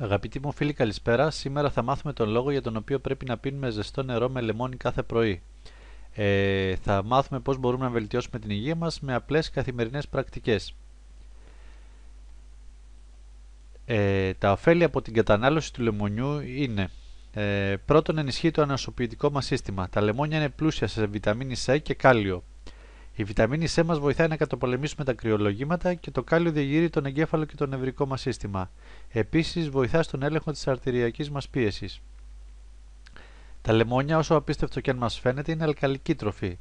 Αγαπητοί μου φίλοι, καλησπέρα. Σήμερα θα μάθουμε τον λόγο για τον οποίο πρέπει να πίνουμε ζεστό νερό με λεμόνι κάθε πρωί. Θα μάθουμε πώς μπορούμε να βελτιώσουμε την υγεία μας με απλές καθημερινές πρακτικές. Τα ωφέλη από την κατανάλωση του λεμονιού είναι: πρώτον, ενισχύει το ανασωπητικό μας σύστημα. Τα λεμόνια είναι πλούσια σε βιταμίνη C και κάλιο. Η βιταμίνη C μας βοηθάει να καταπολεμήσουμε τα κρυολογήματα και το κάλιο διαγείρει τον εγκέφαλο και το νευρικό μας σύστημα. Επίσης, βοηθά στον έλεγχο της αρτηριακής μας πίεσης. Τα λεμόνια, όσο απίστευτο και αν μας φαίνεται, είναι αλκαλική τροφή.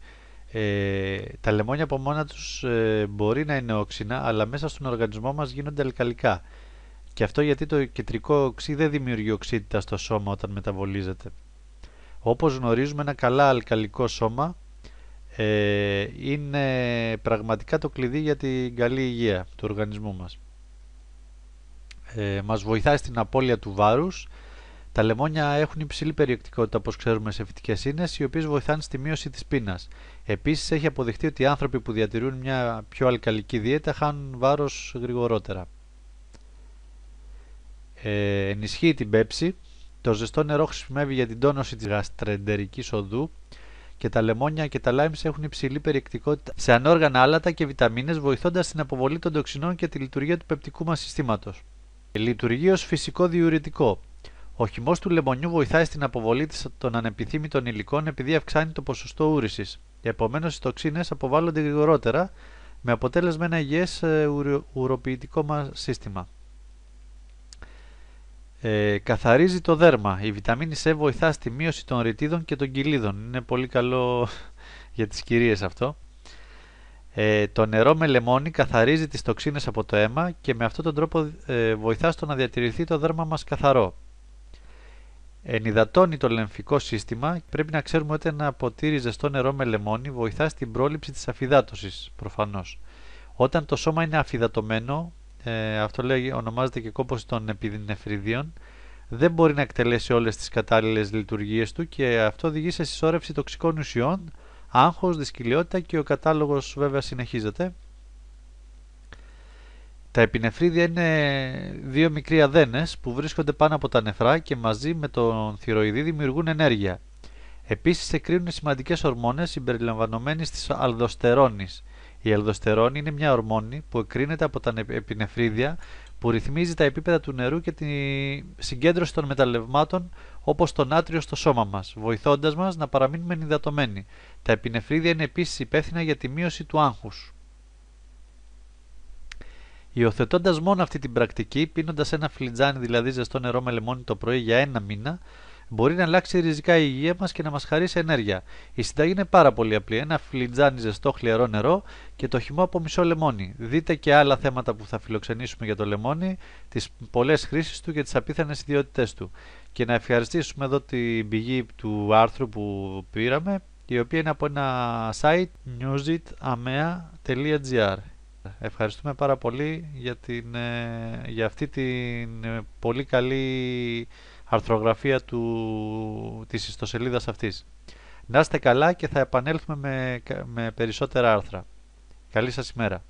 Τα λεμόνια από μόνα τους μπορεί να είναι όξινα, αλλά μέσα στον οργανισμό μας γίνονται αλκαλικά. Και αυτό γιατί το κεντρικό οξύ δεν δημιουργεί οξύτητα στο σώμα όταν μεταβολίζεται. Όπως γνωρίζουμε, ένα καλά αλκαλικό σώμα είναι πραγματικά το κλειδί για την καλή υγεία του οργανισμού μας. Μας βοηθάει στην απώλεια του βάρους. Τα λεμόνια έχουν υψηλή περιεκτικότητα, όπως ξέρουμε, σε φυτικές ίνες, οι οποίες βοηθάνε στη μείωση της πείνας. Επίσης, έχει αποδειχτεί ότι οι άνθρωποι που διατηρούν μια πιο αλκαλική δίαιτα χάνουν βάρος γρηγορότερα. Ενισχύει την πέψη. Το ζεστό νερό χρησιμεύει για την τόνωση της γαστρεντερικής οδού και τα λεμόνια και τα λάιμς έχουν υψηλή περιεκτικότητα σε ανόργανα άλατα και βιταμίνες, βοηθώντας στην αποβολή των τοξινών και τη λειτουργία του πεπτικού μας συστήματος. Λειτουργεί ως φυσικό διουρητικό. Ο χυμός του λεμονιού βοηθάει στην αποβολή των ανεπιθύμητων υλικών επειδή αυξάνει το ποσοστό ούρησης. Επομένως, οι τοξίνες αποβάλλονται γρηγορότερα, με αποτέλεσμα ένα υγιές ουροποιητικό μας σύστημα. Καθαρίζει το δέρμα. Η βιταμίνη C βοηθά στη μείωση των ρητίδων και των κοιλίδων. Είναι πολύ καλό για τις κυρίες αυτό. Το νερό με λεμόνι καθαρίζει τις τοξίνες από το αίμα και με αυτόν τον τρόπο βοηθά στο να διατηρηθεί το δέρμα μας καθαρό. Ενυδατώνει το λεμφικό σύστημα. Πρέπει να ξέρουμε ότι ένα ποτήρι ζεστό νερό με λεμόνι βοηθά στην πρόληψη της αφυδάτωσης, προφανώς. Όταν το σώμα είναι αφυδατωμένο, αυτό ονομάζεται και κόπωση των επινεφριδίων, δεν μπορεί να εκτελέσει όλες τις κατάλληλες λειτουργίες του και αυτό οδηγεί σε συσσόρευση τοξικών ουσιών, άγχος, δυσκολιότητα και ο κατάλογος βέβαια συνεχίζεται. Τα επινεφρίδια είναι δύο μικροί αδένες που βρίσκονται πάνω από τα νεφρά και μαζί με τον θηροειδή δημιουργούν ενέργεια. Επίσης εκρίνουν σημαντικές ορμόνες συμπεριλαμβανομένης της αλδοστερόνης. Η αλδοστερόνη είναι μια ορμόνη που εκρίνεται από τα επινεφρίδια που ρυθμίζει τα επίπεδα του νερού και τη συγκέντρωση των μεταλλευμάτων όπως το νάτριο στο σώμα μας, βοηθώντας μας να παραμείνουμε ενυδατωμένοι. Τα επινεφρίδια είναι επίσης υπεύθυνα για τη μείωση του άγχους. Υιοθετώντας μόνο αυτή την πρακτική, πίνοντας ένα φλιτζάνι δηλαδή ζεστό νερό με λεμόνι το πρωί για ένα μήνα, μπορεί να αλλάξει ριζικά η υγεία μας και να μας χαρίσει ενέργεια. Η συνταγή είναι πάρα πολύ απλή. Ένα φλιτζάνι ζεστό χλιαρό νερό και το χυμό από μισό λεμόνι. Δείτε και άλλα θέματα που θα φιλοξενήσουμε για το λεμόνι, τις πολλές χρήσεις του και τις απίθανες ιδιότητές του. Και να ευχαριστήσουμε εδώ την πηγή του άρθρου που πήραμε, η οποία είναι από ένα site newsitamea.gr. Ευχαριστούμε πάρα πολύ για αυτή την πολύ καλή αρθρογραφία της ιστοσελίδας αυτής. Να είστε καλά και θα επανέλθουμε με περισσότερα άρθρα. Καλή σας ημέρα.